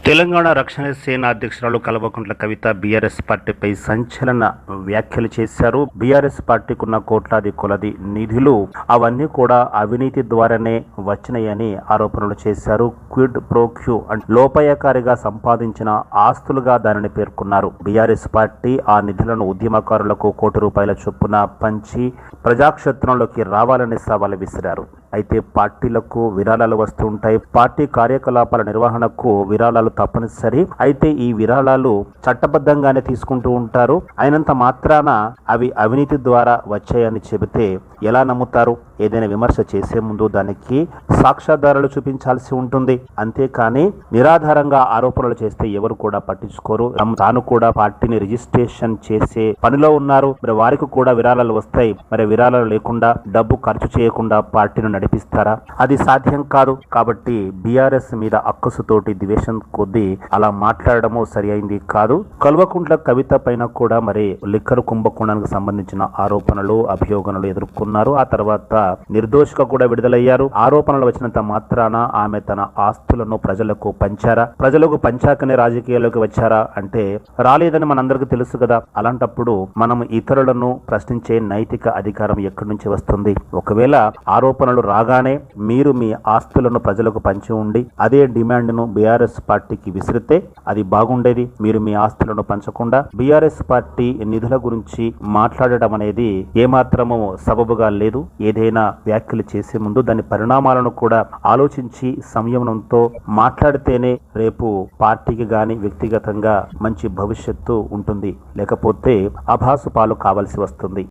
తెలంగాణ రక్షణ సేన అధ్యక్షురాలు కల్వకుంట్ల కవిత బీఆర్ఎస్ పార్టీపై సంచలన వ్యాఖ్యలు చేశారు. బీఆర్ఎస్ పార్టీకున్న కోట్లాది కొలది నిధులు అవన్నీ కూడా అవినీతి ద్వారానే వచ్చినాయని ఆరోపణలు చేశారు. క్విడ్ ప్రోక్యూ లోపాయకారిగా సంపాదించిన ఆస్తులుగా దానిని పేర్కొన్నారు. బీఆర్ఎస్ పార్టీ ఆ నిధులను ఉద్యమకారులకు ₹1 చొప్పున పంచి ప్రజాక్షేత్రంలోకి రావాలని సవాల్ విసిరారు. అయితే పార్టీలకు విరాళాలు వస్తుంటాయి. పార్టీ కార్యకలాపాల నిర్వహణకు విరాళాలు తప్పనిసరి. అయితే ఈ విరాళాలు చట్టబద్ధంగానే తీసుకుంటూ ఉంటారు. అయినంత మాత్రాన అవి అవినీతి ద్వారా వచ్చాయని చెబితే ఎలా నమ్ముతారు? ఏదైనా విమర్శ చేసే ముందు దానికి సాక్ష్యాధారాలు చూపించాల్సి ఉంటుంది. అంతేకాని నిరాధారంగా ఆరోపణలు చేస్తే ఎవరు కూడా పట్టించుకోరు. తాను కూడా పార్టీని రిజిస్ట్రేషన్ చేసే పనిలో ఉన్నారు. మరి వారికి కూడా విరాళాలు వస్తాయి. మరి విరాళాలు లేకుండా డబ్బు ఖర్చు చేయకుండా పార్టీని నడిపిస్తారా? అది సాధ్యం కాదు. కాబట్టి బీఆర్ఎస్ మీద అక్కసుతోటి ద్వేషం కొద్దీ అలా మాట్లాడడము సరి అయింది కాదు. కల్వకుంట్ల కవిత పైన కూడా మరి లిక్కర్ కుంభకోణానికి సంబంధించిన ఆరోపణలు అభియోగనలు ఎదుర్కొన్నారు. ఆ తర్వాత నిర్దోషిగా కూడా విడుదలయ్యారు. ఆరోపణలు వచ్చినంత మాత్రాన ఆమె తన ఆస్తులను ప్రజలకు పంచారా? ప్రజలకు పంచాకనే రాజకీయాల్లోకి వచ్చారా అంటే రాలేదని మనందరికీ తెలుసు కదా. అలాంటప్పుడు మనం ఇతరులను ప్రశ్నించే నైతిక అధికారం ఎక్కడి నుంచి వస్తుంది? ఒకవేళ ఆరోపణలు రాగానే మీరు మీ ఆస్తులను ప్రజలకు పంచి ఉండి అదే డిమాండ్ను బీఆర్ఎస్ పార్టీకి విసిరితే అది బాగుండేది. మీరు మీ ఆస్తులను పంచకుండా బీఆర్ఎస్ పార్టీ నిధుల గురించి మాట్లాడడం అనేది ఏమాత్రము సబబుగా లేదు. ఏదైనా వ్యాఖ్యలు చేసే ముందు దాని పరిణామాలను కూడా ఆలోచించి సంయమనంతో మాట్లాడితేనే రేపు పార్టీకి గాని వ్యక్తిగతంగా మంచి భవిష్యత్తు ఉంటుంది. లేకపోతే అభాసు పాలు కావాల్సి వస్తుంది.